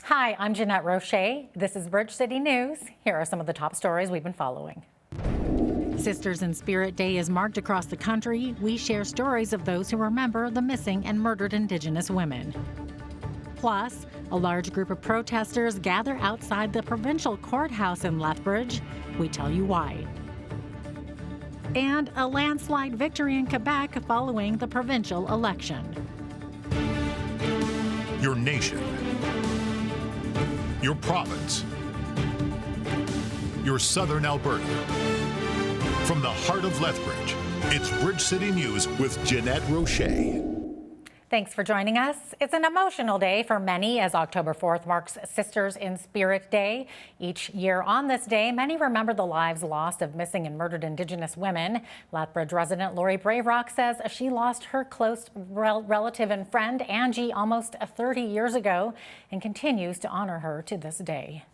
Hi, I'm Jeanette Roche. This is Bridge City News. Here are some of the top stories we've been following. Sisters in Spirit Day is marked across the country. We share stories of those who remember the missing and murdered Indigenous women. Plus, a large group of protesters gather outside the provincial courthouse in Lethbridge. We tell you why. And a landslide victory in Quebec following the provincial election. Your nation. Your province. Your southern Alberta. From the heart of Lethbridge, it's Bridge City News with Jeanette Roche. Thanks for joining us. It's an emotional day for many as October 4th marks Sisters in Spirit Day. Each year on this day, many remember the lives lost of missing and murdered Indigenous women. Lethbridge resident Lori Braverock says she lost her close relative and friend Angie almost 30 years ago and continues to honor her to this day.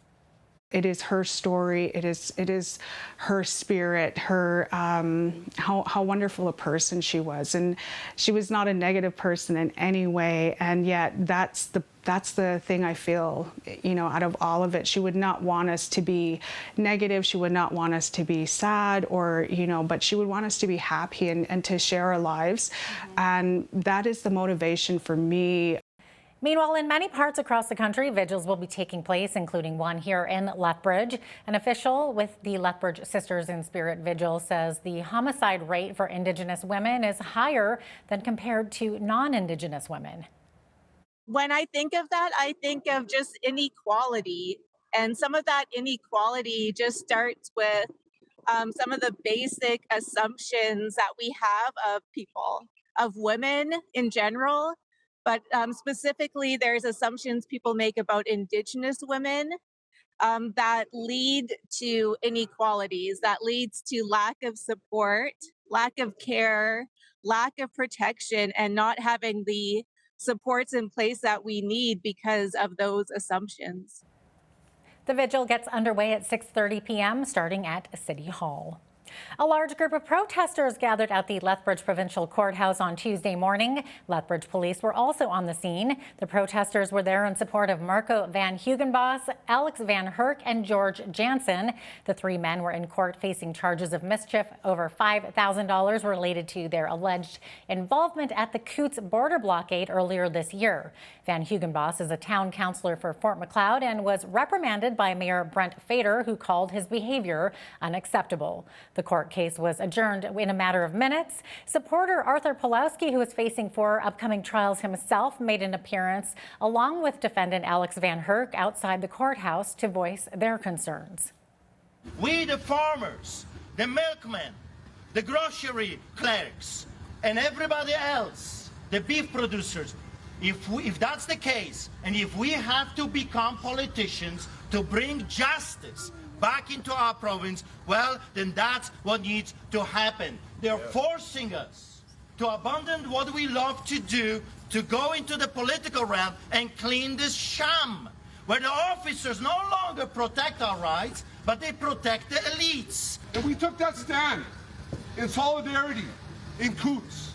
It is her story. It is her spirit. Her how wonderful a person she was, and she was not a negative person in any way. And yet, that's the thing I feel. Out of all of it, she would not want us to be negative. She would not want us to be sad, or but she would want us to be happy and to share our lives. And that is the motivation for me. Meanwhile, in many parts across the country, vigils will be taking place, including one here in Lethbridge. An official with the Lethbridge Sisters in Spirit Vigil says the homicide rate for Indigenous women is higher than compared to non-Indigenous women. When I think of that, I think of just inequality. And some of that inequality just starts with some of the basic assumptions that we have of people, of women in general. But specifically, there's assumptions people make about Indigenous women that lead to inequalities, that leads to lack of support, lack of care, lack of protection, and not having the supports in place that we need because of those assumptions. The vigil gets underway at 6:30 p.m. starting at City Hall. A large group of protesters gathered at the Lethbridge Provincial Courthouse on Tuesday morning. Lethbridge police were also on the scene. The protesters were there in support of Marco van Hugenbos, Alex van Herk, and George Jansen. The three men were in court facing charges of mischief. Over $5,000 related to their alleged involvement at the Coutts border blockade earlier this year. Van Hugenbos is a town councillor for Fort Macleod and was reprimanded by Mayor Brent Fader, who called his behavior unacceptable. The court case was adjourned in a matter of minutes. Supporter Arthur Pulowski, who is facing 4 upcoming trials himself, made an appearance along with defendant Alex van Herk outside the courthouse to voice their concerns. We, the farmers, the milkmen, the grocery clerks, and everybody else, the beef producers, if that's the case, and if we have to become politicians to bring justice back into our province, well, then that's what needs to happen. They're forcing us to abandon what we love to do, to go into the political realm and clean this sham, where the officers no longer protect our rights, but they protect the elites. And we took that stand in solidarity in Coutts.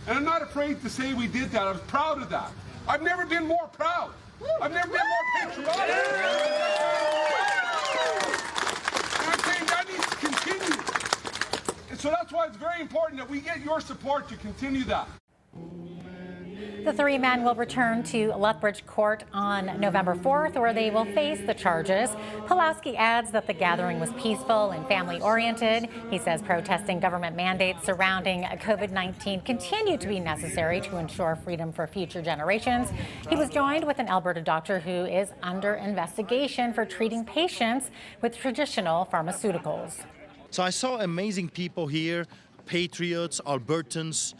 And I'm not afraid to say we did that. I was proud of that. I've never been more proud. I've never been more patriotic. And I'm saying that needs to continue. And so that's why it's very important that we get your support to continue that. The three men will return to Lethbridge Court on November 4th, where they will face the charges. Pulowski adds that the gathering was peaceful and family-oriented. He says protesting government mandates surrounding COVID-19 continue to be necessary to ensure freedom for future generations. He was joined with an Alberta doctor who is under investigation for treating patients with traditional pharmaceuticals. So I saw amazing people here, patriots, Albertans,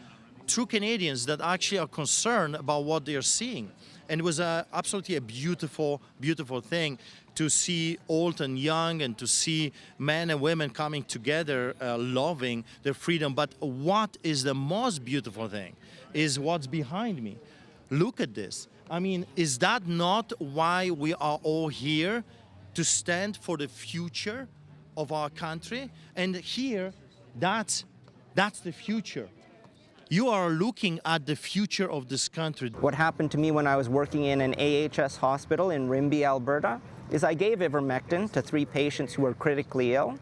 true Canadians that actually are concerned about what they are seeing. And it was absolutely a beautiful, beautiful thing to see old and young and to see men and women coming together, loving their freedom. But what is the most beautiful thing is what's behind me. Look at this. I mean, is that not why we are all here? To stand for the future of our country? And here, that's the future. You are looking at the future of this country. What happened to me when I was working in an AHS hospital in Rimbey, Alberta, is I gave ivermectin to 3 patients who were critically ill.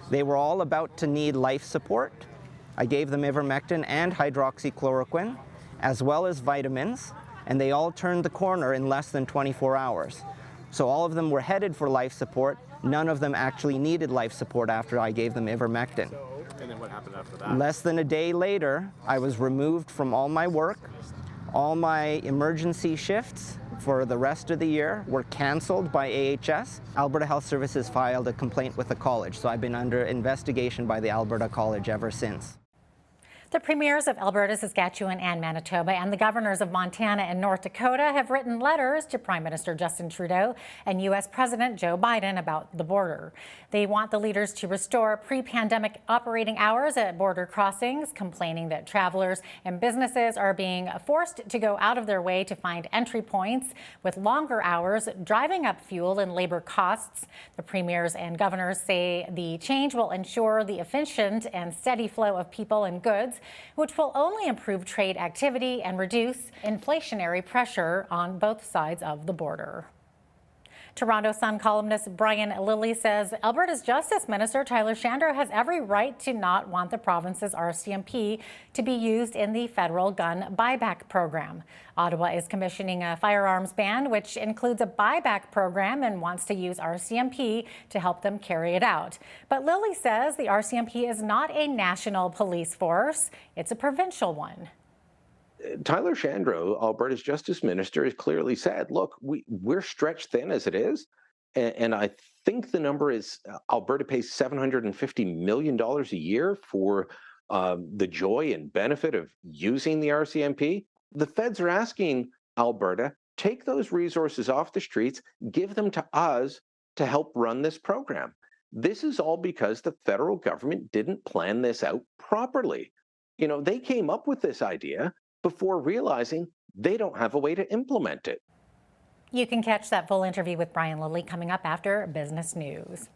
They were all about to need life support. I gave them ivermectin and hydroxychloroquine, as well as vitamins, and they all turned the corner in less than 24 hours. So all of them were headed for life support. None of them actually needed life support after I gave them ivermectin. And then what happened after that? Less than a day later, I was removed from all my work. All my emergency shifts for the rest of the year were canceled by AHS. Alberta Health Services filed a complaint with the college, so I've been under investigation by the Alberta College ever since. The premiers of Alberta, Saskatchewan, and Manitoba, and the governors of Montana and North Dakota have written letters to Prime Minister Justin Trudeau and U.S. President Joe Biden about the border. They want the leaders to restore pre-pandemic operating hours at border crossings, complaining that travelers and businesses are being forced to go out of their way to find entry points with longer hours, driving up fuel and labor costs. The premiers and governors say the change will ensure the efficient and steady flow of people and goods, which will only improve trade activity and reduce inflationary pressure on both sides of the border. Toronto Sun columnist Brian Lilly says Alberta's Justice Minister Tyler Shandro has every right to not want the province's RCMP to be used in the federal gun buyback program. Ottawa is commissioning a firearms ban, which includes a buyback program, and wants to use RCMP to help them carry it out. But Lilly says the RCMP is not a national police force, it's a provincial one. Tyler Shandro, Alberta's Justice Minister, has clearly said, look, we're stretched thin as it is. And I think the number is Alberta pays $750 million a year for the joy and benefit of using the RCMP. The feds are asking Alberta, take those resources off the streets, give them to us to help run this program. This is all because the federal government didn't plan this out properly. You know, they came up with this idea before realizing they don't have a way to implement it. You can catch that full interview with Brian Lilly coming up after Business News.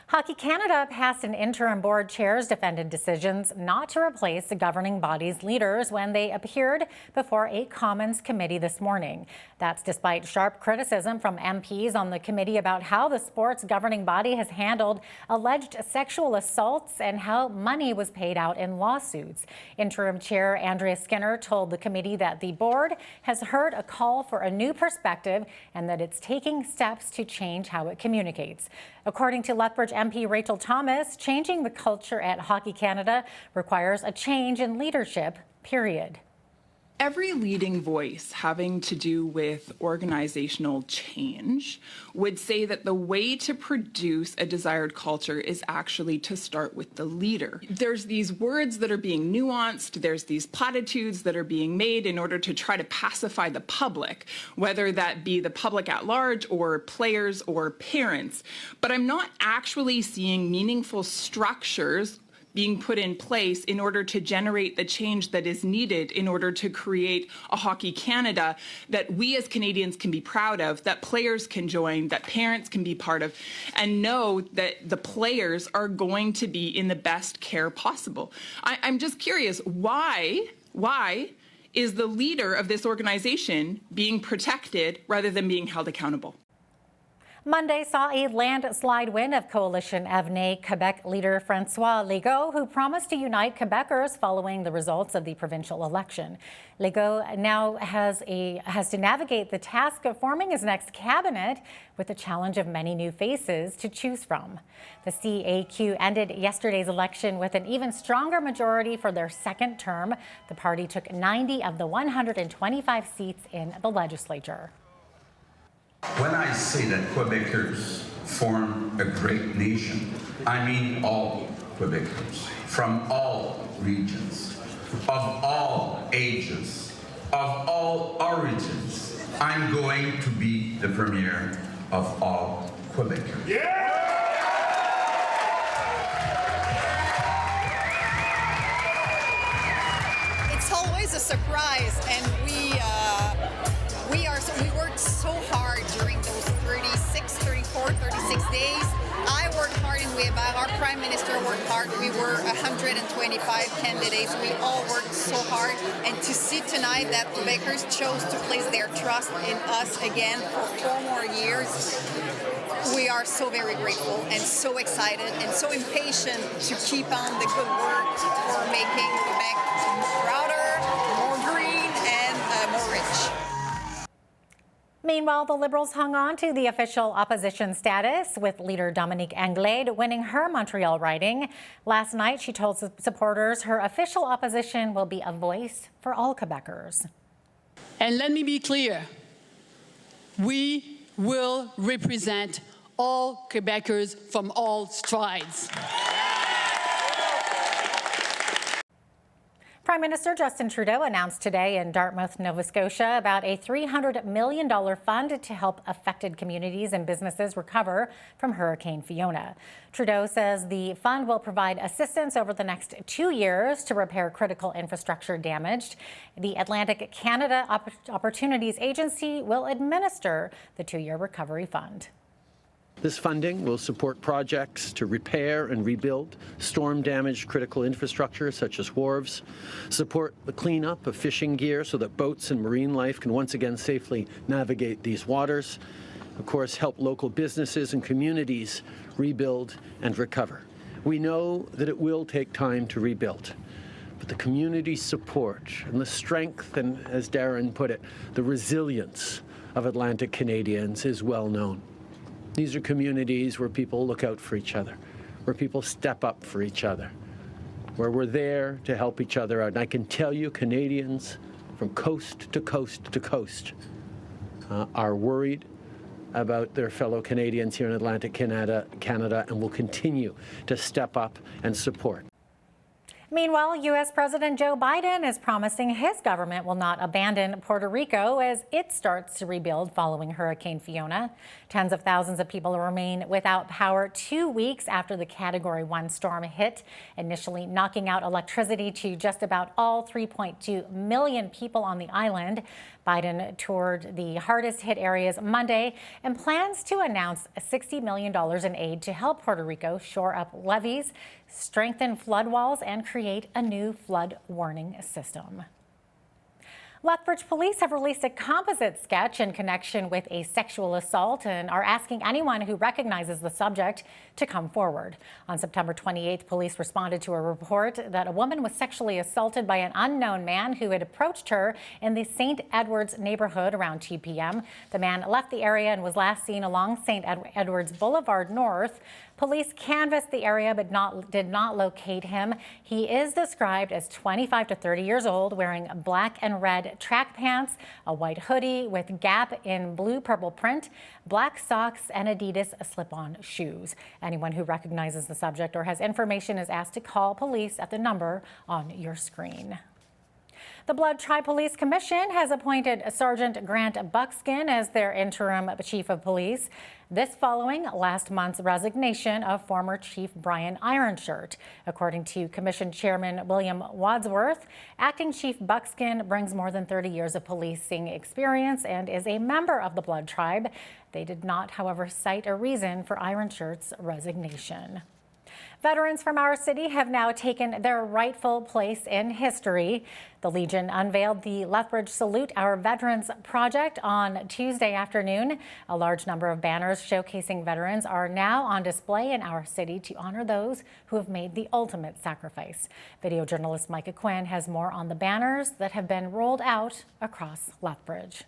Hockey Canada passed an interim board chair's defended decisions not to replace the governing body's leaders when they appeared before a Commons committee this morning. That's despite sharp criticism from MPs on the committee about how the sport's governing body has handled alleged sexual assaults and how money was paid out in lawsuits. Interim Chair Andrea Skinner told the committee that the board has heard a call for a new perspective and that it's taking steps to change how it communicates. According to Lethbridge MP Rachel Thomas, changing the culture at Hockey Canada requires a change in leadership, period. Every leading voice having to do with organizational change would say that the way to produce a desired culture is actually to start with the leader. There's these words that are being nuanced, there's these platitudes that are being made in order to try to pacify the public, whether that be the public at large or players or parents. But I'm not actually seeing meaningful structures being put in place in order to generate the change that is needed in order to create a Hockey Canada that we as Canadians can be proud of, that players can join, that parents can be part of, and know that the players are going to be in the best care possible. I'm just curious, why is the leader of this organization being protected rather than being held accountable? Monday saw a landslide win of Coalition Avenir Quebec leader François Legault, who promised to unite Quebecers following the results of the provincial election. Legault now has to navigate the task of forming his next cabinet with the challenge of many new faces to choose from. The CAQ ended yesterday's election with an even stronger majority for their second term. The party took 90 of the 125 seats in the legislature. When I say that Quebecers form a great nation, I mean all Quebecers, from all regions, of all ages, of all origins. I'm going to be the premier of all Quebecers. Yeah! It's always a surprise, and we worked so hard during those 36 days. I worked hard and we have our Prime Minister worked hard. We were 125 candidates. We all worked so hard. And to see tonight that Quebecers chose to place their trust in us again for 4 more years, we are so very grateful and so excited and so impatient to keep on the good work for making Quebec prouder, more green, and more rich. Meanwhile, the Liberals hung on to the official opposition status, with leader Dominique Anglade winning her Montreal riding. Last night, she told supporters her official opposition will be a voice for all Quebecers. And let me be clear, we will represent all Quebecers from all strides. Prime Minister Justin Trudeau announced today in Dartmouth, Nova Scotia, about a $300 million fund to help affected communities and businesses recover from Hurricane Fiona. Trudeau says the fund will provide assistance over the next 2 years to repair critical infrastructure damaged. The Atlantic Canada Opportunities Agency will administer the 2-year recovery fund. This funding will support projects to repair and rebuild storm-damaged critical infrastructure such as wharves, support the cleanup of fishing gear so that boats and marine life can once again safely navigate these waters, of course, help local businesses and communities rebuild and recover. We know that it will take time to rebuild, but the community support and the strength and, as Darren put it, the resilience of Atlantic Canadians is well known. These are communities where people look out for each other, where people step up for each other, where we're there to help each other out. And I can tell you, Canadians from coast to coast to coast are worried about their fellow Canadians here in Atlantic Canada, and will continue to step up and support. Meanwhile, U.S. President Joe Biden is promising his government will not abandon Puerto Rico as it starts to rebuild following Hurricane Fiona. Tens of thousands of people remain without power 2 weeks after the Category 1 storm hit, initially knocking out electricity to just about all 3.2 million people on the island. Biden toured the hardest hit areas Monday and plans to announce $60 million in aid to help Puerto Rico shore up levees, strengthen flood walls, and create a new flood warning system. Lethbridge police have released a composite sketch in connection with a sexual assault and are asking anyone who recognizes the subject to come forward. On September 28th, police responded to a report that a woman was sexually assaulted by an unknown man who had approached her in the St. Edwards neighborhood around 2 p.m. The man left the area and was last seen along St. Edwards Boulevard North. Police canvassed the area but did not locate him. He is described as 25 to 30 years old, wearing black and red track pants, a white hoodie with Gap in blue-purple print, black socks, and Adidas slip-on shoes. Anyone who recognizes the subject or has information is asked to call police at the number on your screen. The Blood Tribe Police Commission has appointed Sergeant Grant Buckskin as their interim chief of police. This following last month's resignation of former Chief Brian Ironshirt. According to Commission Chairman William Wadsworth, Acting Chief Buckskin brings more than 30 years of policing experience and is a member of the Blood Tribe. They did not, however, cite a reason for Ironshirt's resignation. Veterans from our city have now taken their rightful place in history. The Legion unveiled the Lethbridge Salute Our Veterans project on Tuesday afternoon. A large number of banners showcasing veterans are now on display in our city to honor those who have made the ultimate sacrifice. Video journalist Micah Quinn has more on the banners that have been rolled out across Lethbridge.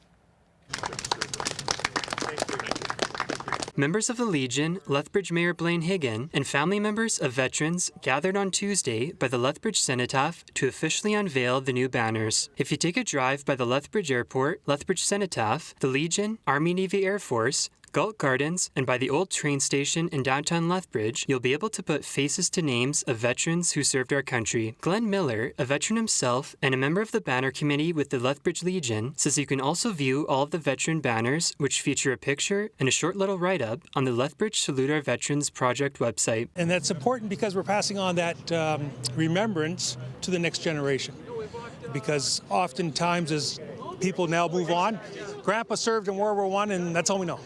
Members of the Legion, Lethbridge Mayor Blaine Higgin, and family members of veterans gathered on Tuesday by the Lethbridge Cenotaph to officially unveil the new banners. If you take a drive by the Lethbridge Airport, Lethbridge Cenotaph, the Legion, Army Navy Air Force, Galt Gardens, and by the old train station in downtown Lethbridge, you'll be able to put faces to names of veterans who served our country. Glenn Miller, a veteran himself and a member of the banner committee with the Lethbridge Legion, says you can also view all of the veteran banners, which feature a picture and a short little write-up on the Lethbridge Salute Our Veterans project website. And that's important because we're passing on that remembrance to the next generation. Because oftentimes as people now move on, Grandpa served in World War I and that's all we know.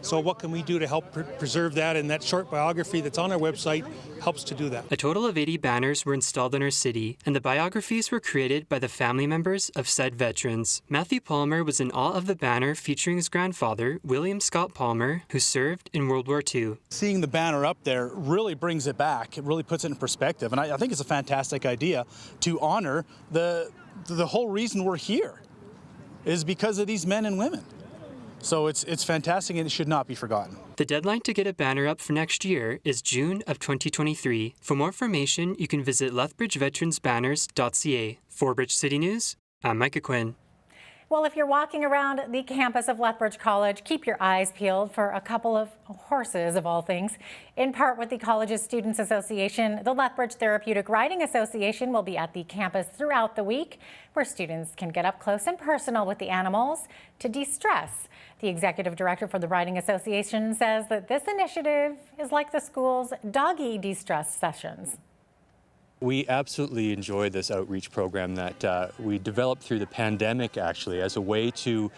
So what can we do to help preserve that? And that short biography that's on our website helps to do that. A total of 80 banners were installed in our city, and the biographies were created by the family members of said veterans. Matthew Palmer was in awe of the banner featuring his grandfather, William Scott Palmer, who served in World War II. Seeing the banner up there really brings it back. It really puts it in perspective. And I think it's a fantastic idea to honor the whole reason we're here is because of these men and women. So it's fantastic and it should not be forgotten. The deadline to get a banner up for next year is June of 2023. For more information, you can visit lethbridgeveteransbanners.ca. For Bridge City News, I'm Micah Quinn. Well, if you're walking around the campus of Lethbridge College, keep your eyes peeled for a couple of horses, of all things. In part with the college's Students Association, the Lethbridge Therapeutic Riding Association will be at the campus throughout the week, where students can get up close and personal with the animals to de-stress. The executive director for the Riding Association says that this initiative is like the school's doggy de-stress sessions. We absolutely enjoy this outreach program that we developed through the pandemic, actually, as a way to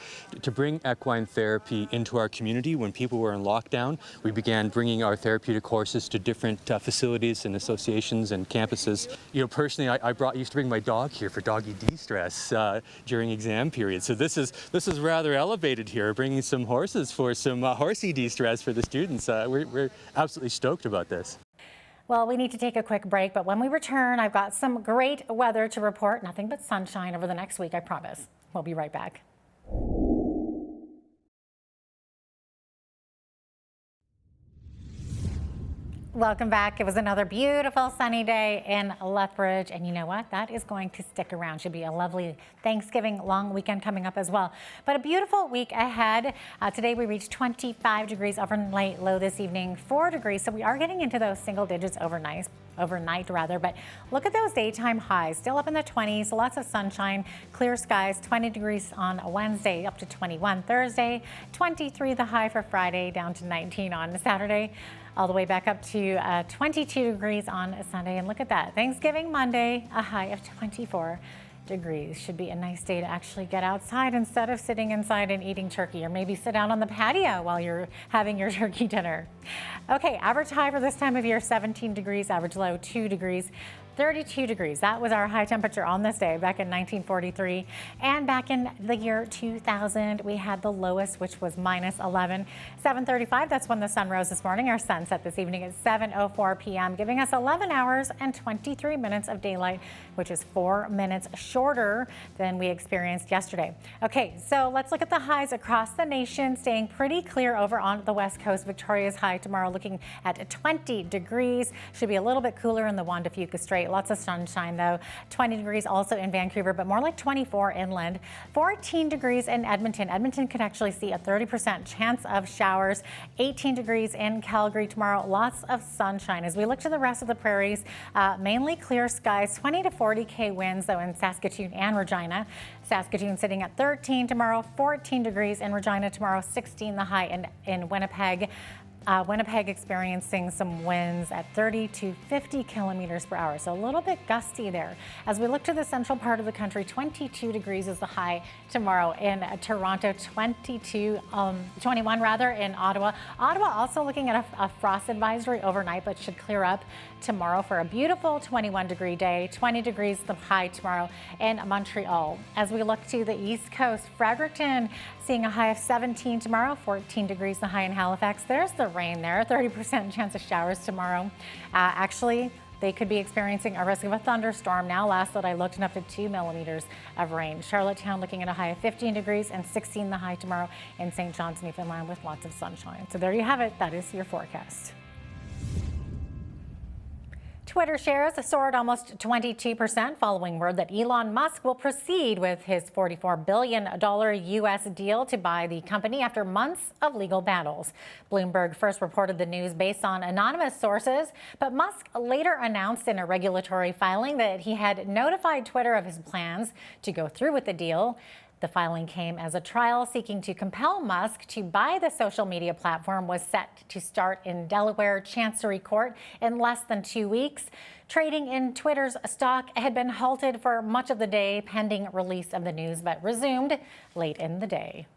bring equine therapy into our community. When people were in lockdown, we began bringing our therapeutic horses to different facilities and associations and campuses. You know, personally, I used to bring my dog here for doggy de-stress during exam periods. So this is rather elevated here, bringing some horses for some horsey de-stress for the students. We're absolutely stoked about this. Well, we need to take a quick break, but when we return, I've got some great weather to report. Nothing but sunshine over the next week, I promise. We'll be right back. Welcome back. It was another beautiful sunny day in Lethbridge, and you know what? That is going to stick around. Should be a lovely Thanksgiving long weekend coming up as well. But a beautiful week ahead. Today we reached 25 degrees overnight, low this evening 4 degrees. So we are getting into those single digits overnight. But look at those daytime highs, still up in the 20s, lots of sunshine, clear skies, 20 degrees on Wednesday, up to 21 Thursday, 23 the high for Friday, down to 19 on Saturday, all the way back up to 22 degrees on Sunday. And look at that, Thanksgiving Monday, a high of 24 degrees. Should be a nice day to actually get outside instead of sitting inside and eating turkey, or maybe sit down on the patio while you're having your turkey dinner. Okay, average high for this time of year, 17 degrees, average low 2 degrees. 32 degrees. That was our high temperature on this day back in 1943. And back in the year 2000, we had the lowest, which was minus 11. 7:35, that's when the sun rose this morning. Our sunset this evening at 7:04 p.m., giving us 11 hours and 23 minutes of daylight, which is 4 minutes shorter than we experienced yesterday. Okay, so let's look at the highs across the nation, staying pretty clear over on the west coast. Victoria's high tomorrow looking at 20 degrees. Should be a little bit cooler in the Juan de Fuca Strait. Lots of sunshine though. 20 degrees also in Vancouver, but more like 24 inland. 14 degrees in Edmonton. Edmonton could actually see a 30% chance of showers. 18 degrees in Calgary tomorrow. Lots of sunshine. As we look to the rest of the prairies, mainly clear skies. 20 to 40 winds though in Saskatoon and Regina. Saskatoon sitting at 13 tomorrow. 14 degrees in Regina tomorrow. 16 the high in Winnipeg. Winnipeg experiencing some winds at 30 to 50 kilometers per hour, so a little bit gusty there. As we look to the central part of the country, 22 degrees is the high tomorrow in Toronto, 21 rather in Ottawa. Ottawa also looking at a frost advisory overnight, but should clear up tomorrow for a beautiful 21-degree day. 20 degrees the high tomorrow in Montreal. As we look to the east coast, Fredericton seeing a high of 17 tomorrow, 14 degrees the high in Halifax. There's the rain there, 30% chance of showers tomorrow. Actually, they could be experiencing a risk of a thunderstorm. Now, last that I looked, and up to 2 millimeters of rain. Charlottetown looking at a high of 15 degrees and 16 the high tomorrow in St. John's, Newfoundland, with lots of sunshine. So there you have it. That is your forecast. Twitter shares soared almost 22% following word that Elon Musk will proceed with his $44 billion U.S. deal to buy the company after months of legal battles. Bloomberg first reported the news based on anonymous sources, but Musk later announced in a regulatory filing that he had notified Twitter of his plans to go through with the deal. The filing came as a trial seeking to compel Musk to buy the social media platform was set to start in Delaware Chancery Court in less than 2 weeks. Trading in Twitter's stock had been halted for much of the day pending release of the news, but resumed late in the day.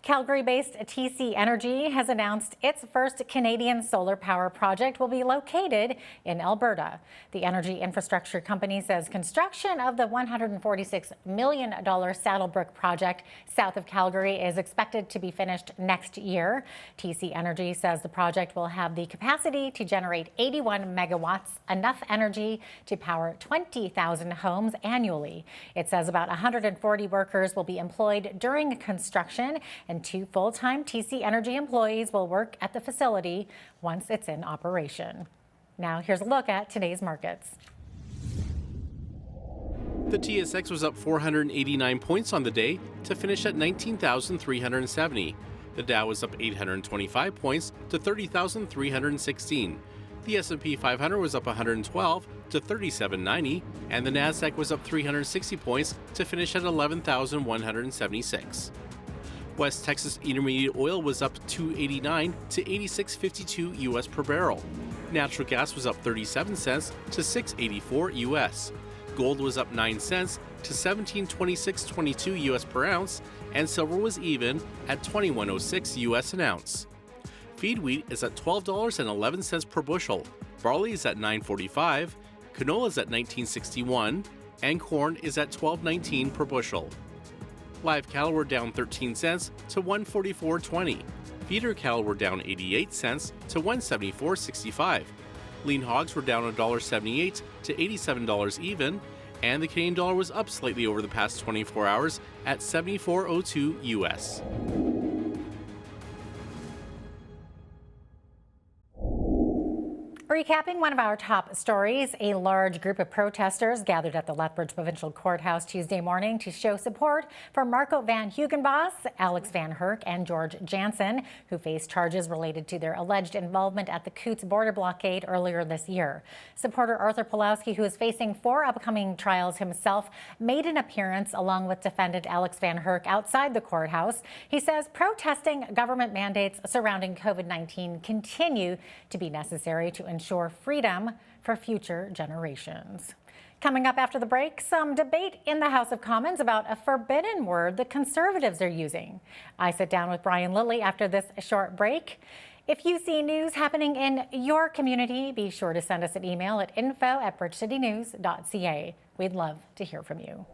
Calgary-based TC Energy has announced its first Canadian solar power project will be located in Alberta. The energy infrastructure company says construction of the $146 million Saddlebrook project south of Calgary is expected to be finished next year. TC Energy says the project will have the capacity to generate 81 megawatts, enough energy to power 20,000 homes annually. It says about 140 workers will be employed during construction, and 2 full-time TC Energy employees will work at the facility once it's in operation. Now here's a look at today's markets. The TSX was up 489 points on the day to finish at 19,370. The Dow was up 825 points to 30,316. The S&P 500 was up 112 to 3790, and the Nasdaq was up 360 points to finish at 11,176. West Texas Intermediate Oil was up 289 to 86.52 US per barrel. Natural gas was up 37 cents to 6.84 US. Gold was up 9 cents to 17.2622 US per ounce, and silver was even at 21.06 US an ounce. Feed wheat is at $12.11 per bushel. Barley is at $9.45, canola is at $19.61, and corn is at $12.19 per bushel. Live cattle were down 13 cents to $144.20. Feeder cattle were down 88 cents to $174.65. Lean hogs were down $1.78 to $87 even, and the Canadian dollar was up slightly over the past 24 hours at 74.02 US. Recapping one of our top stories, a large group of protesters gathered at the Lethbridge Provincial Courthouse Tuesday morning to show support for Marco van Hugenbos, Alex Van Herk, and George Jansen, who face charges related to their alleged involvement at the Coutts border blockade earlier this year. Supporter Arthur Pulowski, who is facing 4 upcoming trials himself, made an appearance along with defendant Alex Van Herk outside the courthouse. He says protesting government mandates surrounding COVID-19 continue to be necessary to ensure freedom for future generations. Coming up after the break, some debate in the House of Commons about a forbidden word the Conservatives are using. I sit down with Brian Lilly after this short break. If you see news happening in your community, be sure to send us an email at info@bridgecitynews.ca. We'd love to hear from you.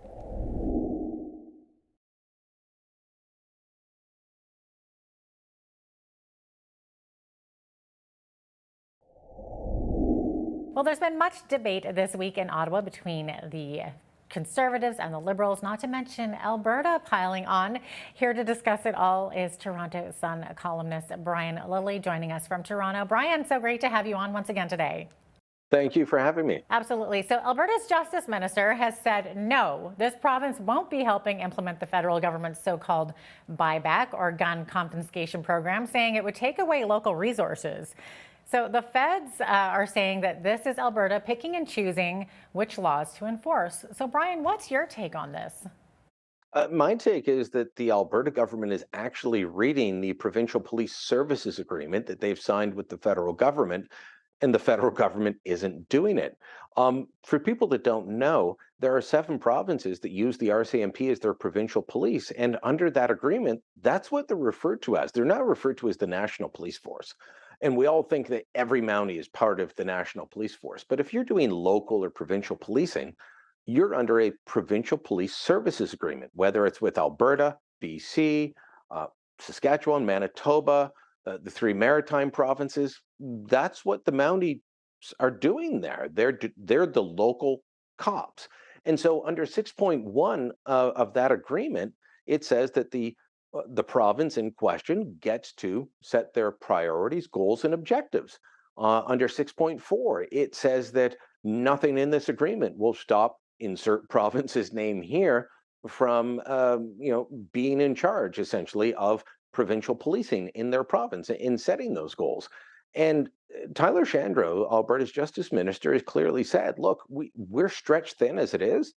Well, there's been much debate this week in Ottawa between the Conservatives and the Liberals, not to mention Alberta piling on. Here to discuss it all is Toronto Sun columnist Brian Lilly joining us from Toronto. Brian, so great to have you on once again today. Thank you for having me. Absolutely. So Alberta's Justice Minister has said no, this province won't be helping implement the federal government's so-called buyback or gun confiscation program, saying it would take away local resources. So the feds are saying that this is Alberta picking and choosing which laws to enforce. So Brian, what's your take on this? My take is that the Alberta government is actually reading the Provincial Police Services Agreement that they've signed with the federal government, and the federal government isn't doing it. For people that don't know, there are 7 provinces that use the RCMP as their provincial police, and under that agreement, that's what they're referred to as. They're not referred to as the National Police Force. And we all think that every Mountie is part of the National Police Force. But if you're doing local or provincial policing, you're under a Provincial Police Services Agreement, whether it's with Alberta, BC, Saskatchewan, Manitoba, the 3 maritime provinces. That's what the Mounties are doing there. They're the local cops. And so under 6.1 of that agreement, it says that the province in question gets to set their priorities, goals, and objectives. Under 6.4, it says that nothing in this agreement will stop insert province's name here from being in charge, essentially, of provincial policing in their province in setting those goals. And Tyler Shandro, Alberta's Justice Minister, has clearly said, look, we're stretched thin as it is.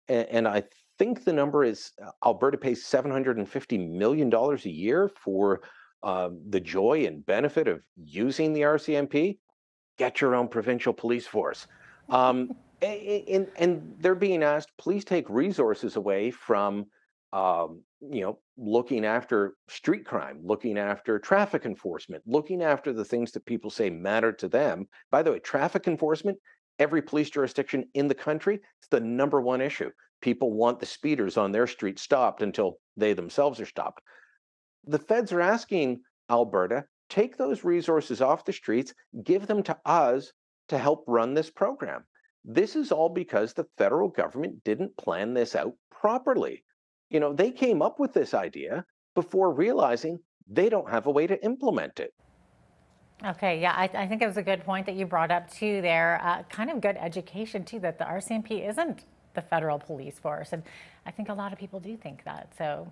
And I think the number is Alberta pays $750 million a year for the joy and benefit of using the RCMP. Get your own provincial police force. And they're being asked, please take resources away from looking after street crime, looking after traffic enforcement, looking after the things that people say matter to them. By the way, traffic enforcement, every police jurisdiction in the country, it's the #1 issue. People want the speeders on their street stopped until they themselves are stopped. The feds are asking Alberta, take those resources off the streets, give them to us to help run this program. This is all because the federal government didn't plan this out properly. They came up with this idea before realizing they don't have a way to implement it. Okay, yeah, I think it was a good point that you brought up too there. Kind of good education too, that the RCMP isn't the federal police force. And I think a lot of people do think that. So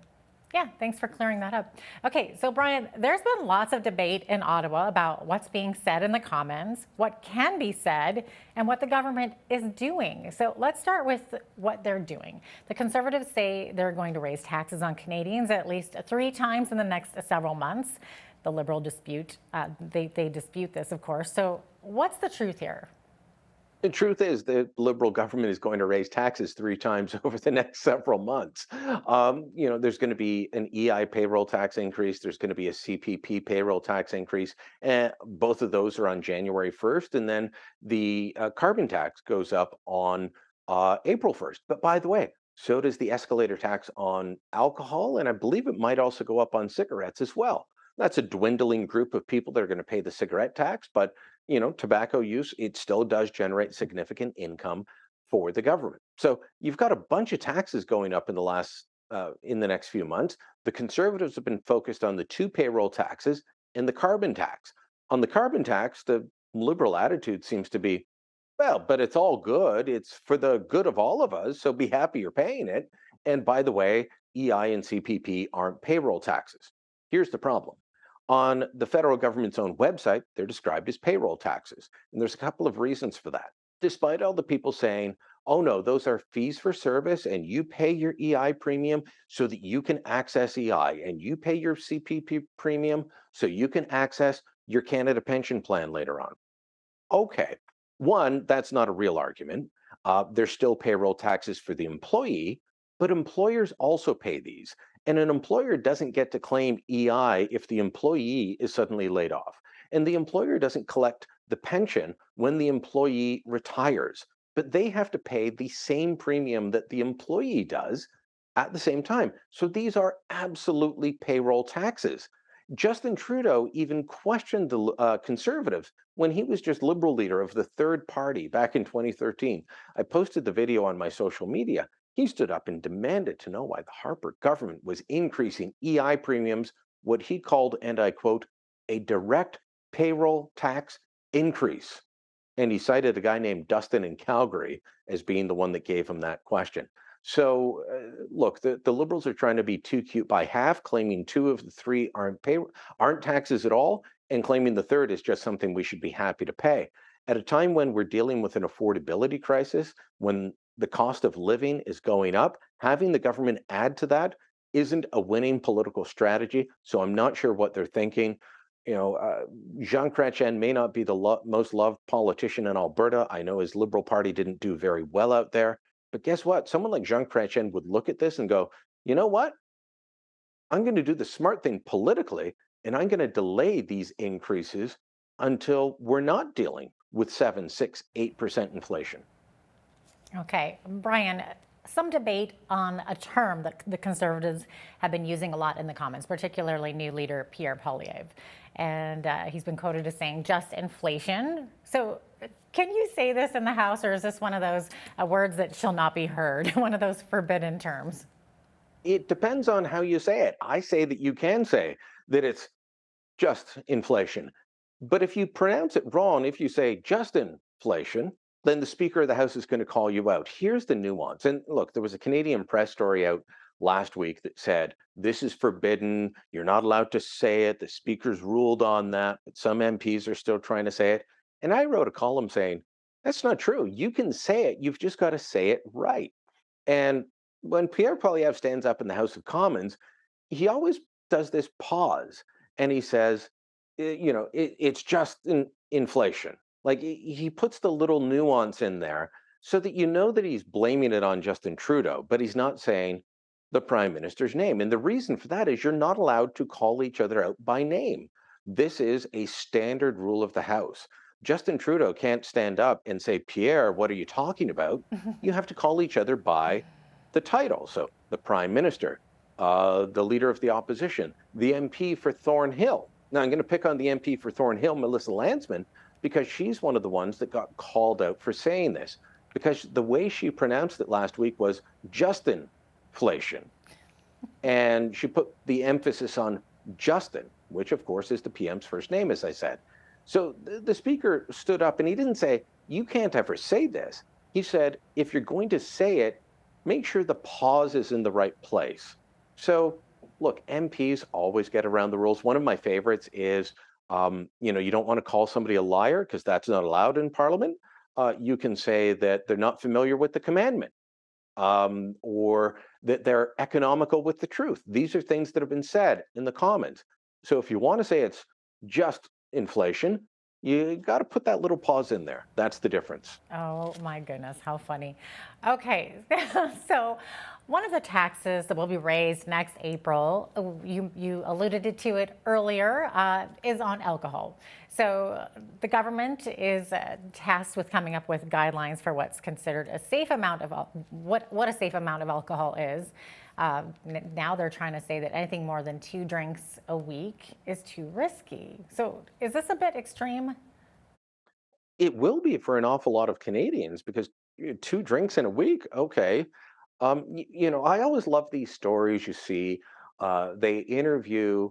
yeah, thanks for clearing that up. Okay, so Brian, there's been lots of debate in Ottawa about what's being said in the Commons, what can be said, and what the government is doing. So let's start with what they're doing. The Conservatives say they're going to raise taxes on Canadians at least 3 times in the next several months. The Liberal dispute, they dispute this, of course. So what's the truth here? The truth is the Liberal government is going to raise taxes 3 times over the next several months. There's going to be an EI payroll tax increase. There's going to be a CPP payroll tax increase. And both of those are on January 1st. And then the carbon tax goes up on April 1st. But by the way, so does the escalator tax on alcohol. And I believe it might also go up on cigarettes as well. That's a dwindling group of people that are going to pay the cigarette tax, but tobacco use, it still does generate significant income for the government. So you've got a bunch of taxes going up in the next few months. The Conservatives have been focused on the 2 payroll taxes and the carbon tax. On the carbon tax, the Liberal attitude seems to be, well, but it's all good. It's for the good of all of us, so be happy you're paying it. And by the way, EI and CPP aren't payroll taxes. Here's the problem. On the federal government's own website, they're described as payroll taxes. And there's a couple of reasons for that. Despite all the people saying, oh no, those are fees for service and you pay your EI premium so that you can access EI, and you pay your CPP premium so you can access your Canada pension plan later on. Okay, one, that's not a real argument. There's still payroll taxes for the employee, but employers also pay these. And an employer doesn't get to claim EI if the employee is suddenly laid off. And the employer doesn't collect the pension when the employee retires. But they have to pay the same premium that the employee does at the same time. So these are absolutely payroll taxes. Justin Trudeau even questioned the Conservatives when he was just Liberal leader of the third party back in 2013. I posted the video on my social media. He stood up and demanded to know why the Harper government was increasing EI premiums, what he called, and I quote, a direct payroll tax increase. And he cited a guy named Dustin in Calgary as being the one that gave him that question. So look, the Liberals are trying to be too cute by half, claiming 2 of the 3 aren't taxes at all, and claiming the third is just something we should be happy to pay. At a time when we're dealing with an affordability crisis, when the cost of living is going up, having the government add to that isn't a winning political strategy. So I'm not sure what they're thinking. Jean Chrétien may not be the most loved politician in Alberta. I know his Liberal Party didn't do very well out there. But guess what? Someone like Jean Chrétien would look at this and go, you know what? I'm going to do the smart thing politically, and I'm going to delay these increases until we're not dealing with 7, 6, 8% inflation. Okay, Brian, some debate on a term that the Conservatives have been using a lot in the Commons, particularly new leader Pierre Poilievre. And he's been quoted as saying just inflation. So can you say this in the House, or is this one of those words that shall not be heard, one of those forbidden terms? It depends on how you say it. I say that you can say that it's just inflation. But if you pronounce it wrong, if you say just inflation, then the Speaker of the House is going to call you out. Here's the nuance. And look, there was a Canadian press story out last week that said, this is forbidden. You're not allowed to say it. The Speaker's ruled on that, but some MPs are still trying to say it. And I wrote a column saying, that's not true. You can say it. You've just got to say it right. And when Pierre Poilievre stands up in the House of Commons, he always does this pause and he says, it's just inflation. Like he puts the little nuance in there so that you know that he's blaming it on Justin Trudeau, but he's not saying the Prime Minister's name. And the reason for that is you're not allowed to call each other out by name. This is a standard rule of the House. Justin Trudeau can't stand up and say, Pierre, what are you talking about? You have to call each other by the title. So the Prime Minister, the Leader of the Opposition, the MP for Thornhill. Now I'm going to pick on the MP for Thornhill, Melissa Landsman, because she's one of the ones that got called out for saying this, because the way she pronounced it last week was Justinflation. And she put the emphasis on Justin, which of course is the PM's first name, as I said. So the speaker stood up and he didn't say, you can't ever say this. He said, if you're going to say it, make sure the pause is in the right place. So look, MPs always get around the rules. One of my favorites is, you don't want to call somebody a liar because that's not allowed in Parliament. You can say that they're not familiar with the commandment, or that they're economical with the truth. These are things that have been said in the Commons. So if you want to say it's just inflation, you got to put that little pause in there. That's the difference. Oh my goodness, how funny. Okay, so one of the taxes that will be raised next April, you alluded to it earlier, is on alcohol. So the government is tasked with coming up with guidelines for what's considered a safe amount of what a safe amount of alcohol is. Now they're trying to say that anything more than 2 drinks a week is too risky. So is this a bit extreme? It will be for an awful lot of Canadians because 2 drinks in a week, okay. I always love these stories you see. They interview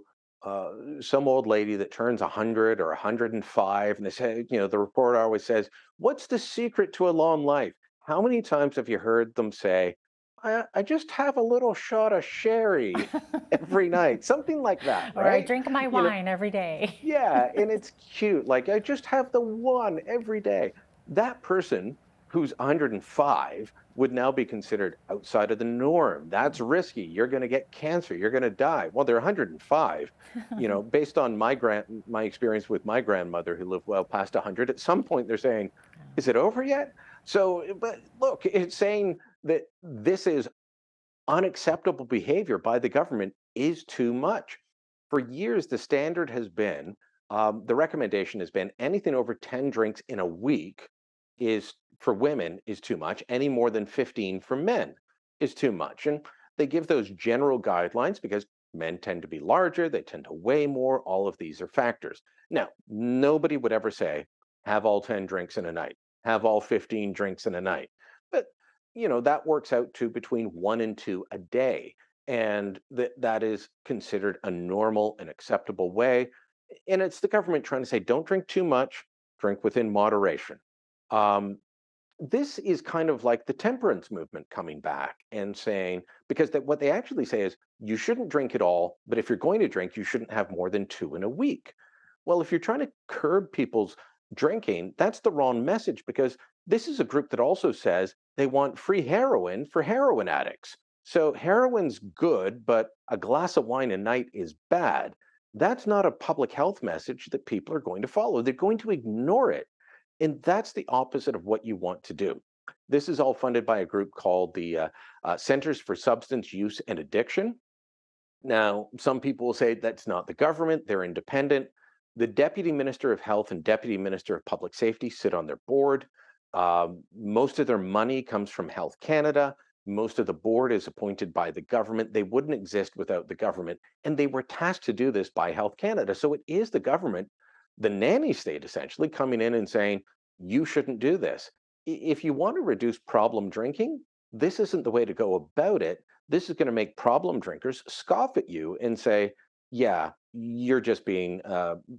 some old lady that turns 100 or 105, and they say, the reporter always says, what's the secret to a long life? How many times have you heard them say, I just have a little shot of sherry every night, something like that, Or right? I drink my wine every day. Yeah, and it's cute. Like, I just have the one every day. That person who's 105 would now be considered outside of the norm. That's risky. You're going to get cancer. You're going to die. Well, they're 105. Based on my experience with my grandmother who lived well past 100, at some point they're saying, is it over yet? So, but look, it's saying that this is unacceptable behavior by the government is too much. For years, the standard has been, the recommendation has been anything over 10 drinks in a week is, for women, is too much. Any more than 15 for men is too much. And they give those general guidelines because men tend to be larger, they tend to weigh more. All of these are factors. Now, nobody would ever say, have all 10 drinks in a night, have all 15 drinks in a night. But that works out to between 1 and 2 a day. And that is considered a normal and acceptable way. And it's the government trying to say, don't drink too much, drink within moderation. This is kind of like the temperance movement coming back and saying, because what they actually say is, you shouldn't drink at all, but if you're going to drink, you shouldn't have more than 2 in a week. Well, if you're trying to curb people's drinking, that's the wrong message, because this is a group that also says they want free heroin for heroin addicts. So heroin's good, but a glass of wine a night is bad. That's not a public health message that people are going to follow. They're going to ignore it. And that's the opposite of what you want to do. This is all funded by a group called the Centers for Substance Use and Addiction. Now, some people will say that's not the government, they're independent. The Deputy Minister of Health and Deputy Minister of Public Safety sit on their board. Most of their money comes from Health Canada. Most of the board is appointed by the government. They wouldn't exist without the government. And they were tasked to do this by Health Canada. So it is the government, the nanny state essentially, coming in and saying, you shouldn't do this. If you want to reduce problem drinking, this isn't the way to go about it. This is going to make problem drinkers scoff at you and say, yeah, you're just being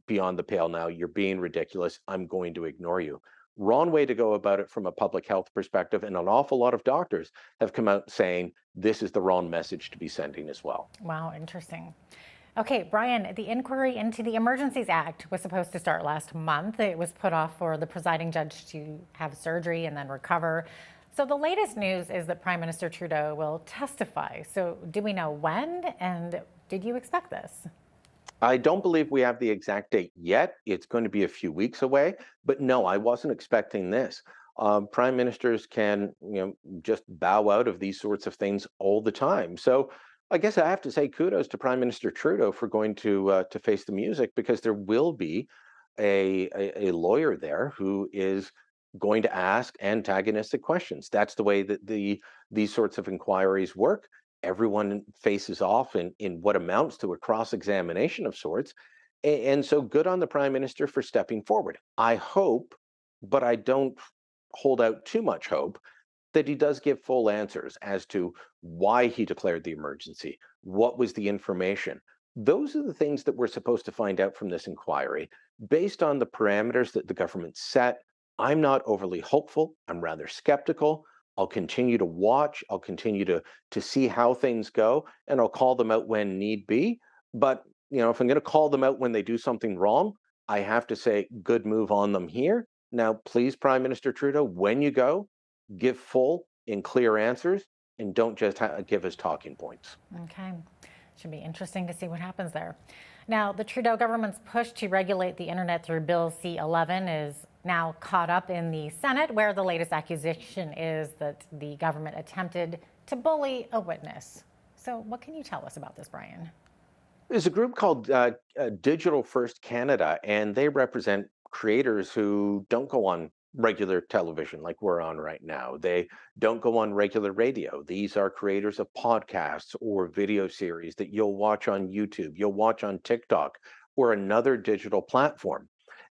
beyond the pale now. You're being ridiculous. I'm going to ignore you. Wrong way to go about it from a public health perspective. And an awful lot of doctors have come out saying this is the wrong message to be sending as well. Wow, interesting. Okay, Brian, the inquiry into the Emergencies Act was supposed to start last month. It was put off for the presiding judge to have surgery and then recover. So the latest news is that Prime Minister Trudeau will testify. So do we know when, and did you expect this? I don't believe we have the exact date yet. It's going to be a few weeks away, but no, I wasn't expecting this. Prime ministers can, just bow out of these sorts of things all the time. So I guess I have to say kudos to Prime Minister Trudeau for going to face the music, because there will be a lawyer there who is going to ask antagonistic questions. That's the way that these sorts of inquiries work. Everyone faces off in what amounts to a cross-examination of sorts. And so good on the Prime Minister for stepping forward. I hope, but I don't hold out too much hope, that he does give full answers as to why he declared the emergency, what was the information. Those are the things that we're supposed to find out from this inquiry. Based on the parameters that the government set, I'm not overly hopeful. I'm rather skeptical. I'll continue to watch. I'll continue to see how things go, and I'll call them out when need be. But if I'm going to call them out when they do something wrong, I have to say good move on them here. Now, please, Prime Minister Trudeau, when you go, give full and clear answers, and don't just give us talking points. Okay. Should be interesting to see what happens there. Now, the Trudeau government's push to regulate the internet through Bill C-11 is now caught up in the Senate, where the latest accusation is that the government attempted to bully a witness. So what can you tell us about this, Brian? There's a group called Digital First Canada, and they represent creators who don't go on regular television like we're on right now. They don't go on regular radio. These are creators of podcasts or video series that you'll watch on YouTube, you'll watch on TikTok or another digital platform.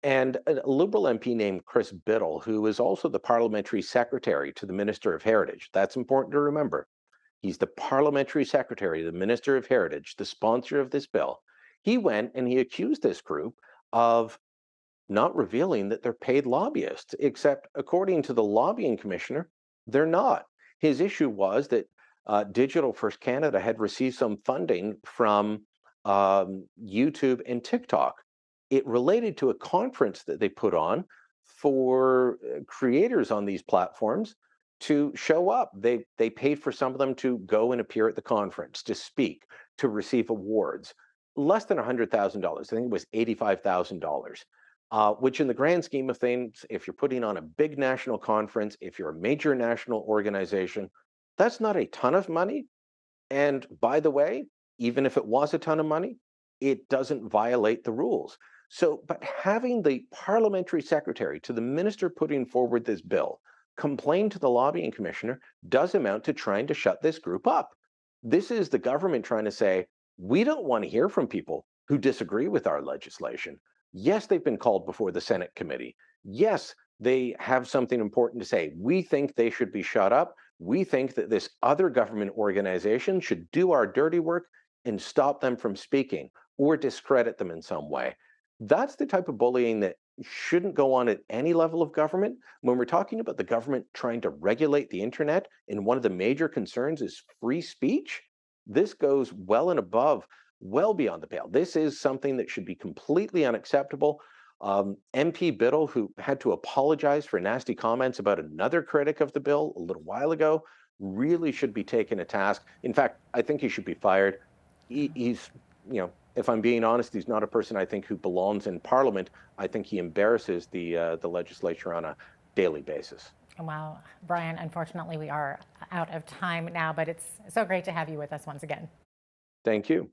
And a Liberal MP named Chris Biddle, who is also the parliamentary secretary to the Minister of Heritage. That's important to remember. He's the parliamentary secretary, the Minister of Heritage, the sponsor of this bill. He went and he accused this group of not revealing that they're paid lobbyists, except according to the lobbying commissioner, they're not. His issue was that Digital First Canada had received some funding from YouTube and TikTok. It related to a conference that they put on for creators on these platforms to show up. They paid for some of them to go and appear at the conference, to speak, to receive awards. Less than $100,000. I think it was $85,000. Which in the grand scheme of things, if you're putting on a big national conference, if you're a major national organization, that's not a ton of money. And by the way, even if it was a ton of money, it doesn't violate the rules. So, but having the parliamentary secretary to the minister putting forward this bill complain to the lobbying commissioner does amount to trying to shut this group up. This is the government trying to say, we don't want to hear from people who disagree with our legislation. Yes, they've been called before the Senate committee. Yes, they have something important to say. We think they should be shut up. We think that this other government organization should do our dirty work and stop them from speaking or discredit them in some way. That's the type of bullying that shouldn't go on at any level of government. When we're talking about the government trying to regulate the internet, and one of the major concerns is free speech, this goes well and above, well beyond the pale. This is something that should be completely unacceptable. MP Biddle, who had to apologize for nasty comments about another critic of the bill a little while ago, really should be taken to task. In fact, I think he should be fired. He's, if I'm being honest, he's not a person I think who belongs in Parliament. I think he embarrasses the legislature on a daily basis. Well, Brian, unfortunately, we are out of time now, but it's so great to have you with us once again. Thank you.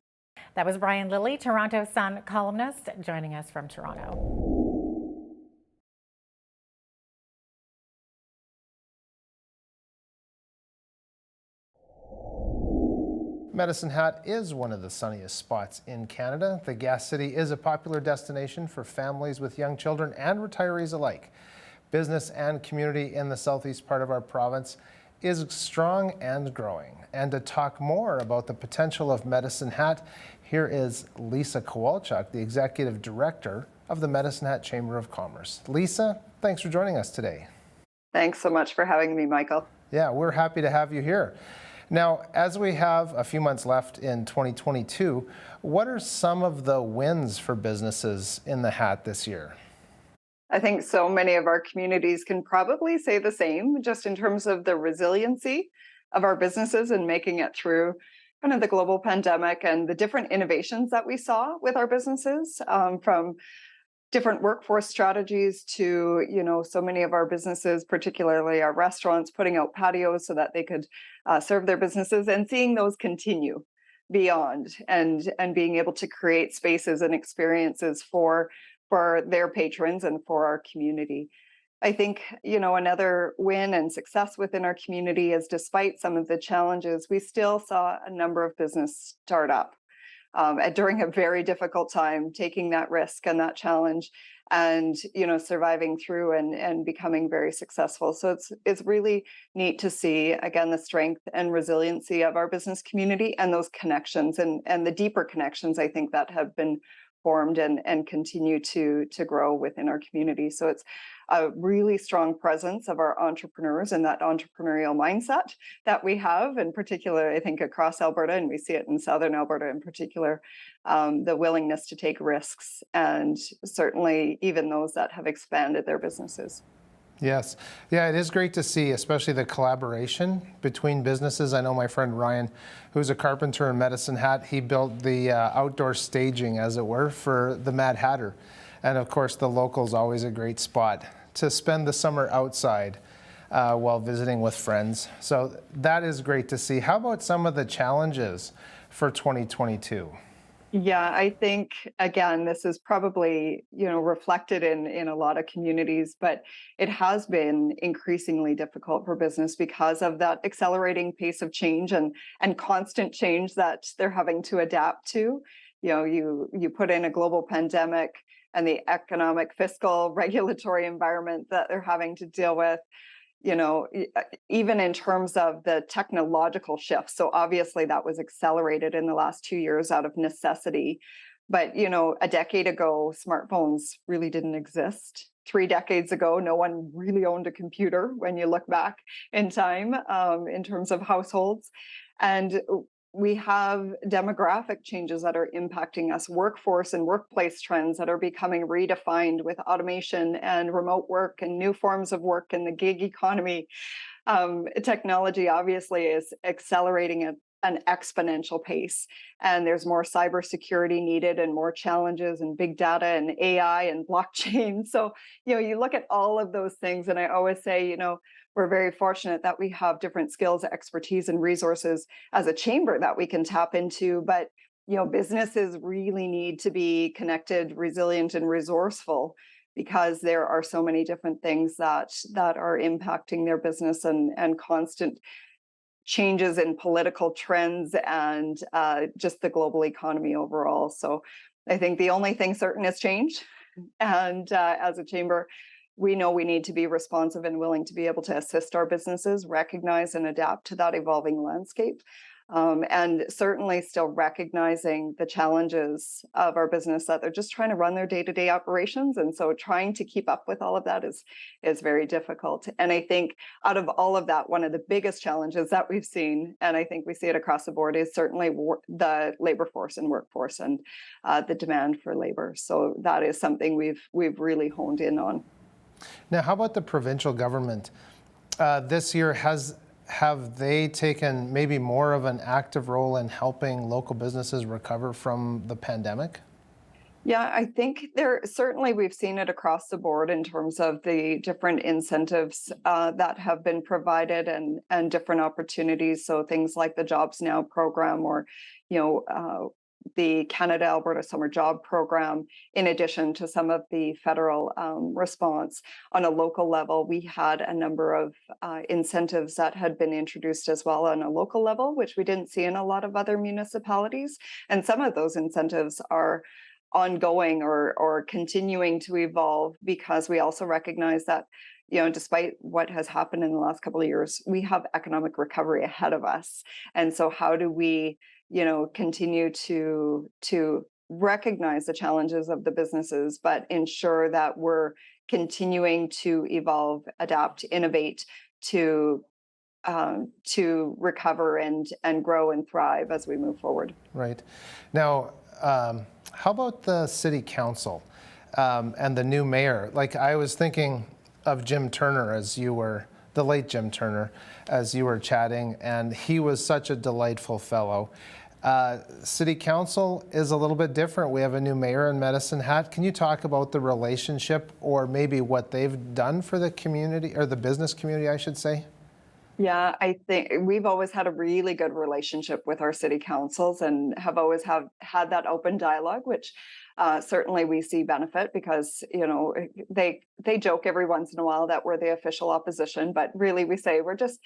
That was Brian Lilly, Toronto Sun columnist, joining us from Toronto. Medicine Hat is one of the sunniest spots in Canada. The Gas City is a popular destination for families with young children and retirees alike. Business and community in the southeast part of our province is strong and growing. And to talk more about the potential of Medicine Hat, here is Lisa Kowalchuk, the Executive Director of the Medicine Hat Chamber of Commerce. Lisa, thanks for joining us today. Thanks so much for having me, Michael. Yeah, we're happy to have you here. Now, as we have a few months left in 2022, what are some of the wins for businesses in the Hat this year? I think so many of our communities can probably say the same, just in terms of the resiliency of our businesses and making it through kind of the global pandemic and the different innovations that we saw with our businesses, from different workforce strategies to, so many of our businesses, particularly our restaurants, putting out patios so that they could serve their businesses, and seeing those continue beyond, and being able to create spaces and experiences for their patrons and for our community. I think, another win and success within our community is, despite some of the challenges, we still saw a number of business start up during a very difficult time, taking that risk and that challenge, and surviving through and becoming very successful. So it's really neat to see, again, the strength and resiliency of our business community, and those connections and the deeper connections, I think, that have been formed and continue to grow within our community. So it's a really strong presence of our entrepreneurs and that entrepreneurial mindset that we have, in particular, I think, across Alberta, and we see it in Southern Alberta in particular, the willingness to take risks, and certainly even those that have expanded their businesses. Yes. Yeah, it is great to see, especially the collaboration between businesses. I know my friend Ryan, who's a carpenter in Medicine Hat, he built the outdoor staging, as it were, for the Mad Hatter. And of course, the local's always a great spot to spend the summer outside while visiting with friends. So that is great to see. How about some of the challenges for 2022? Yeah, I think, again, this is probably, reflected in a lot of communities, but it has been increasingly difficult for business because of that accelerating pace of change and constant change that they're having to adapt to. You put in a global pandemic and the economic, fiscal, regulatory environment that they're having to deal with. Even in terms of the technological shift. So obviously that was accelerated in the last 2 years out of necessity. But, a decade ago, smartphones really didn't exist. 3 decades ago, no one really owned a computer when you look back in time, in terms of households. And we have demographic changes that are impacting us, workforce and workplace trends that are becoming redefined with automation and remote work and new forms of work in the gig economy. Technology obviously is accelerating at an exponential pace, and there's more cybersecurity needed and more challenges and big data and AI and blockchain. So, you look at all of those things, and I always say, we're very fortunate that we have different skills, expertise, and resources as a chamber that we can tap into. But, businesses really need to be connected, resilient, and resourceful, because there are so many different things that are impacting their business, and constant changes in political trends and just the global economy overall. So I think the only thing certain is change. And as a chamber, we know we need to be responsive and willing to be able to assist our businesses, recognize and adapt to that evolving landscape. And certainly still recognizing the challenges of our business, that they're just trying to run their day-to-day operations. And so trying to keep up with all of that is very difficult. And I think out of all of that, one of the biggest challenges that we've seen, and I think we see it across the board, is certainly the labor force and workforce, and the demand for labor. So that is something we've really honed in on. Now, how about the provincial government? This year, have they taken maybe more of an active role in helping local businesses recover from the pandemic? Yeah, I think certainly we've seen it across the board in terms of the different incentives that have been provided, and different opportunities. So things like the Jobs Now program, or, the Canada Alberta Summer Job Program, in addition to some of the federal response. On a local level, we had a number of incentives that had been introduced as well on a local level, which we didn't see in a lot of other municipalities. And some of those incentives are ongoing or continuing to evolve, because we also recognize that, despite what has happened in the last couple of years, we have economic recovery ahead of us. And so how do we continue to recognize the challenges of the businesses, but ensure that we're continuing to evolve, adapt, innovate to recover and grow and thrive as we move forward. Right. Now, how about the city council and the new mayor? Like, I was thinking of Jim Turner, the late Jim Turner, as you were chatting, and he was such a delightful fellow. City Council is a little bit different. We have a new mayor in Medicine Hat. Can you talk about the relationship or maybe what they've done for the community, or the business community, I should say? Yeah, I think we've always had a really good relationship with our city councils and have always had that open dialogue, which certainly we see benefit because, you know, they joke every once in a while that we're the official opposition, but really we say we're just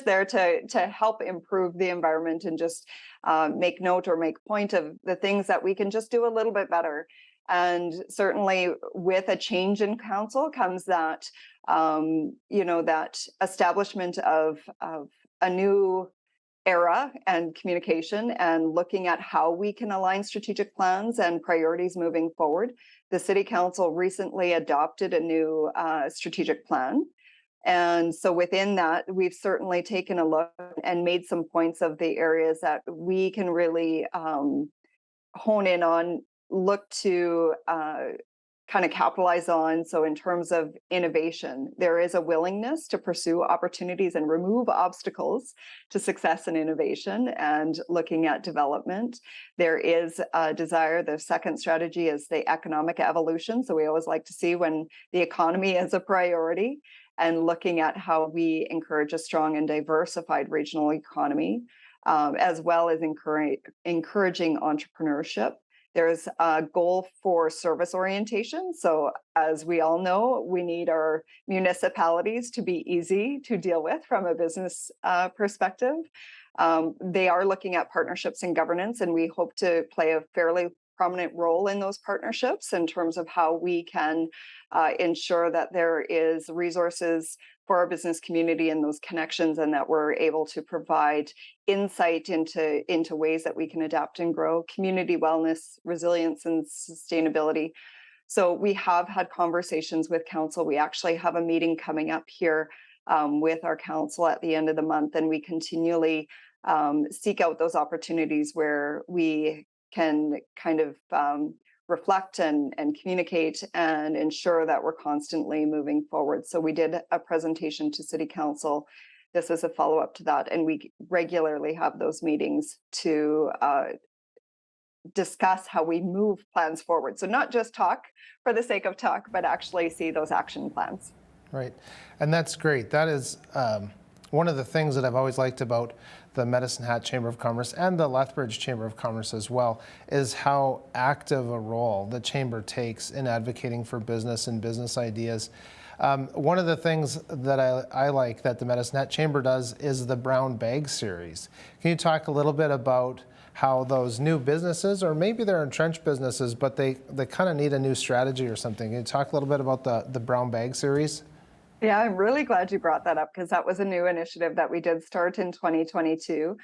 there to help improve the environment and just make note or make point of the things that we can just do a little bit better. And certainly with a change in council comes that, you know, that establishment of a new era and communication and looking at how we can align strategic plans and priorities moving forward. The City Council recently adopted a new strategic plan. And so within that, we've certainly taken a look and made some points of the areas that we can really hone in on, look to kind of capitalize on. So in terms of innovation, there is a willingness to pursue opportunities and remove obstacles to success and innovation and looking at development. There is a desire. The second strategy is the economic evolution. So we always like to see when the economy is a priority and looking at how we encourage a strong and diversified regional economy, as well as encouraging entrepreneurship. There's a goal for service orientation. So as we all know, we need our municipalities to be easy to deal with from a business perspective. They are looking at partnerships and governance, and we hope to play a fairly prominent role in those partnerships in terms of how we can ensure that there is resources for our business community and those connections, and that we're able to provide insight into ways that we can adapt and grow community wellness, resilience, and sustainability. So we have had conversations with council. We actually have a meeting coming up here with our council at the end of the month, and we continually seek out those opportunities where we can kind of reflect and communicate and ensure that we're constantly moving forward. So we did a presentation to City Council. This is a follow-up to that, and we regularly have those meetings to discuss how we move plans forward. So not just talk for the sake of talk, but actually see those action plans. Right, and that's great. That is one of the things that I've always liked about the Medicine Hat Chamber of Commerce and the Lethbridge Chamber of Commerce as well, is how active a role the Chamber takes in advocating for business and business ideas. One of the things that I like that the Medicine Hat Chamber does is the Brown Bag Series. Can you talk a little bit about how those new businesses, or maybe they're entrenched businesses, but they kind of need a new strategy or something? Can you talk a little bit about the Brown Bag Series? Yeah, I'm really glad you brought that up because that was a new initiative that we did start in 2022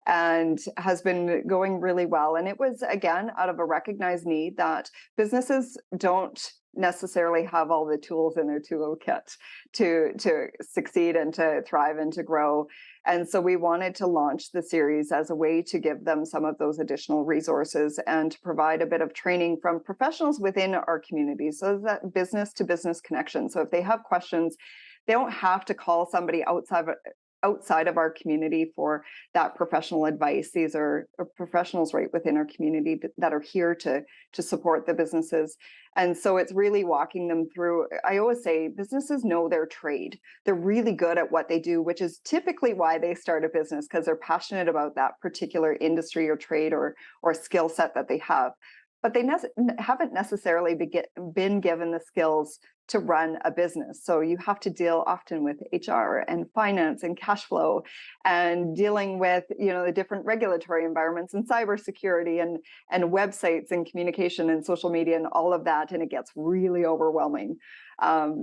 and has been going really well. And it was, again, out of a recognized need that businesses don't necessarily have all the tools in their toolkit to succeed and to thrive and to grow. And so we wanted to launch the series as a way to give them some of those additional resources and to provide a bit of training from professionals within our community. So that business to business connection. So if they have questions, they don't have to call somebody outside of our community for that professional advice. These are professionals right within our community that are here to support the businesses. And so it's really walking them through. I always say businesses know their trade. They're really good at what they do, which is typically why they start a business, because they're passionate about that particular industry or trade or skill set that they have. But they haven't necessarily been given the skills to run a business. So you have to deal often with HR and finance and cash flow and dealing with, the different regulatory environments and cybersecurity and websites and communication and social media and all of that. And it gets really overwhelming.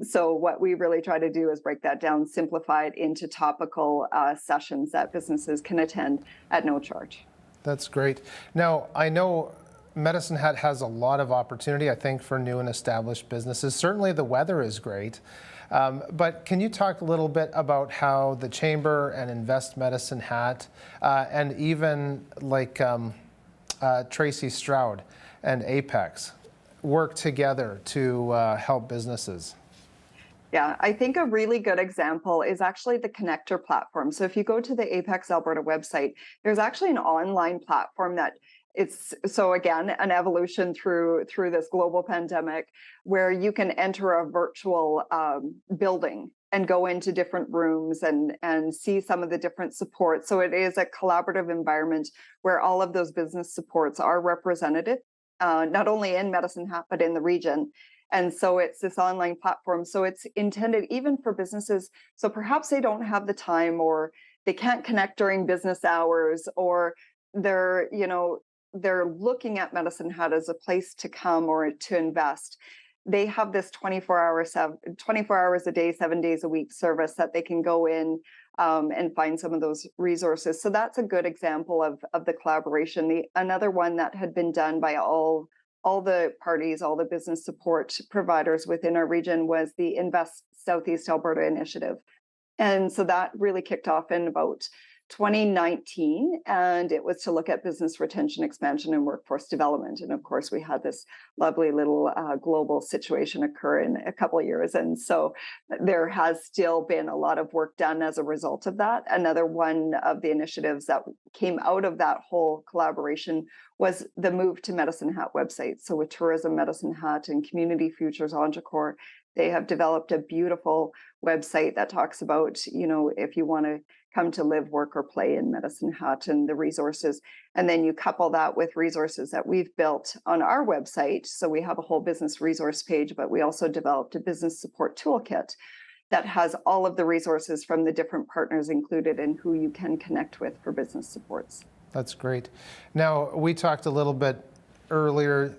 So what we really try to do is break that down, simplify it into topical sessions that businesses can attend at no charge. That's great. Now, I know Medicine Hat has a lot of opportunity, I think, for new and established businesses. Certainly the weather is great. But can you talk a little bit about how the Chamber and Invest Medicine Hat and even like Tracy Stroud and Apex work together to help businesses? Yeah, I think a really good example is actually the Connector platform. So if you go to the Apex Alberta website, there's actually an online platform that it's, so again, an evolution through this global pandemic, where you can enter a virtual building and go into different rooms and see some of the different supports. So it is a collaborative environment where all of those business supports are represented, not only in Medicine Hat, but in the region. And so it's this online platform. So it's intended even for businesses. So perhaps they don't have the time, or they can't connect during business hours, or they're, they're looking at Medicine Hat as a place to come or to invest. They have this 24 hours a day, 7 days a week service that they can go in and find some of those resources. So that's a good example of the collaboration. Another one that had been done by all the parties, all the business support providers within our region was the Invest Southeast Alberta initiative. And so that really kicked off in about 2019, and it was to look at business retention, expansion, and workforce development. And of course, we had this lovely little global situation occur in a couple of years. And so there has still been a lot of work done as a result of that. Another one of the initiatives that came out of that whole collaboration was the move to Medicine Hat website. So with Tourism Medicine Hat and Community Futures Entrecourt, they have developed a beautiful website that talks about, if you want to come to live, work, or play in Medicine Hat and the resources. And then you couple that with resources that we've built on our website. So we have a whole business resource page, but we also developed a business support toolkit that has all of the resources from the different partners included and who you can connect with for business supports. That's great. Now, we talked a little bit earlier,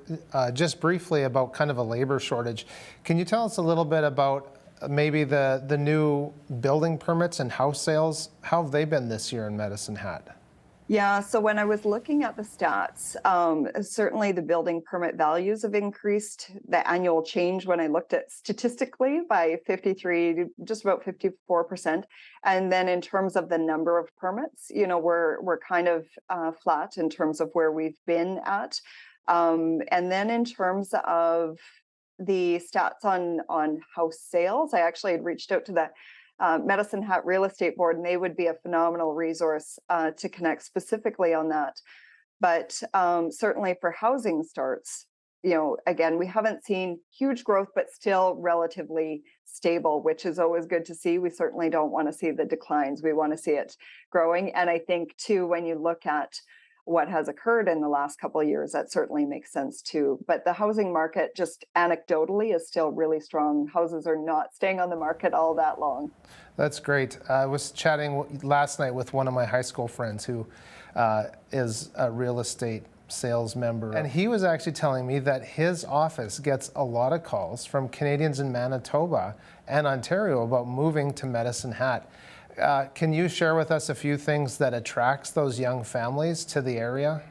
just briefly, about kind of a labor shortage. Can you tell us a little bit about maybe the new building permits and house sales? How have they been this year in Medicine Hat? Yeah, so when I was looking at the stats, certainly the building permit values have increased. The annual change, when I looked at statistically, by 53, just about 54%. And then in terms of the number of permits, we're kind of flat in terms of where we've been at. And then in terms of the stats on house sales, I actually had reached out to the Medicine Hat Real Estate Board, and they would be a phenomenal resource to connect specifically on that. But certainly for housing starts, again, we haven't seen huge growth, but still relatively stable, which is always good to see. We certainly don't want to see the declines. We want to see it growing. And I think too, when you look at what has occurred in the last couple of years, that certainly makes sense too. But the housing market, just anecdotally, is still really strong. Houses are not staying on the market all that long. That's great. I was chatting last night with one of my high school friends who is a real estate sales member. And he was actually telling me that his office gets a lot of calls from Canadians in Manitoba and Ontario about moving to Medicine Hat. Can you share with us a few things that attracts those young families to the area?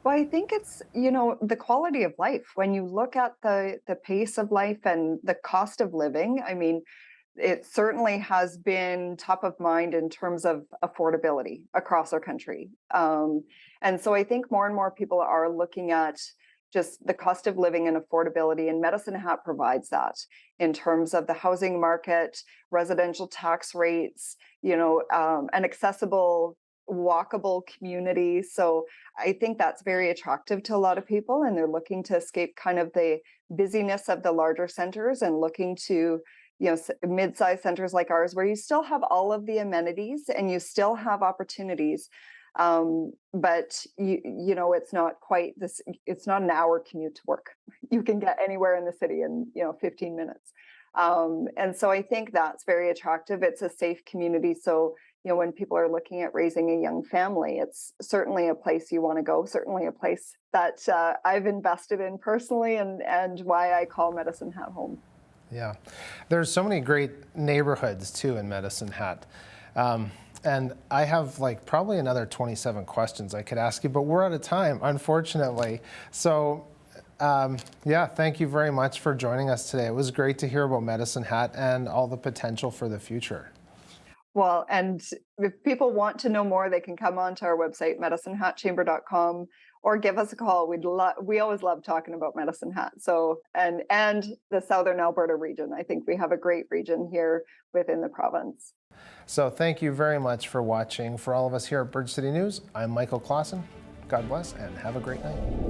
Well, I think it's, the quality of life. When you look at the pace of life and the cost of living, I mean, it certainly has been top of mind in terms of affordability across our country. And so I think more and more people are looking at just the cost of living and affordability, and Medicine Hat provides that in terms of the housing market, residential tax rates, an accessible, walkable community. So I think that's very attractive to a lot of people, and they're looking to escape kind of the busyness of the larger centers and looking to mid-sized centers like ours, where you still have all of the amenities and you still have opportunities. But it's not quite this, it's not an hour commute to work. You can get anywhere in the city in, 15 minutes. And so I think that's very attractive. It's a safe community. So, when people are looking at raising a young family, it's certainly a place you want to go, certainly a place that I've invested in personally, and why I call Medicine Hat home. Yeah. There's so many great neighborhoods too in Medicine Hat. And I have probably another 27 questions I could ask you, but we're out of time, unfortunately. So thank you very much for joining us today. It was great to hear about Medicine Hat and all the potential for the future. Well, and if people want to know more, they can come onto our website, medicinehatchamber.com, or give us a call. We always love talking about Medicine Hat. So, and the Southern Alberta region. I think we have a great region here within the province. So thank you very much for watching. For all of us here at Bridge City News, I'm Michael Clausen. God bless and have a great night.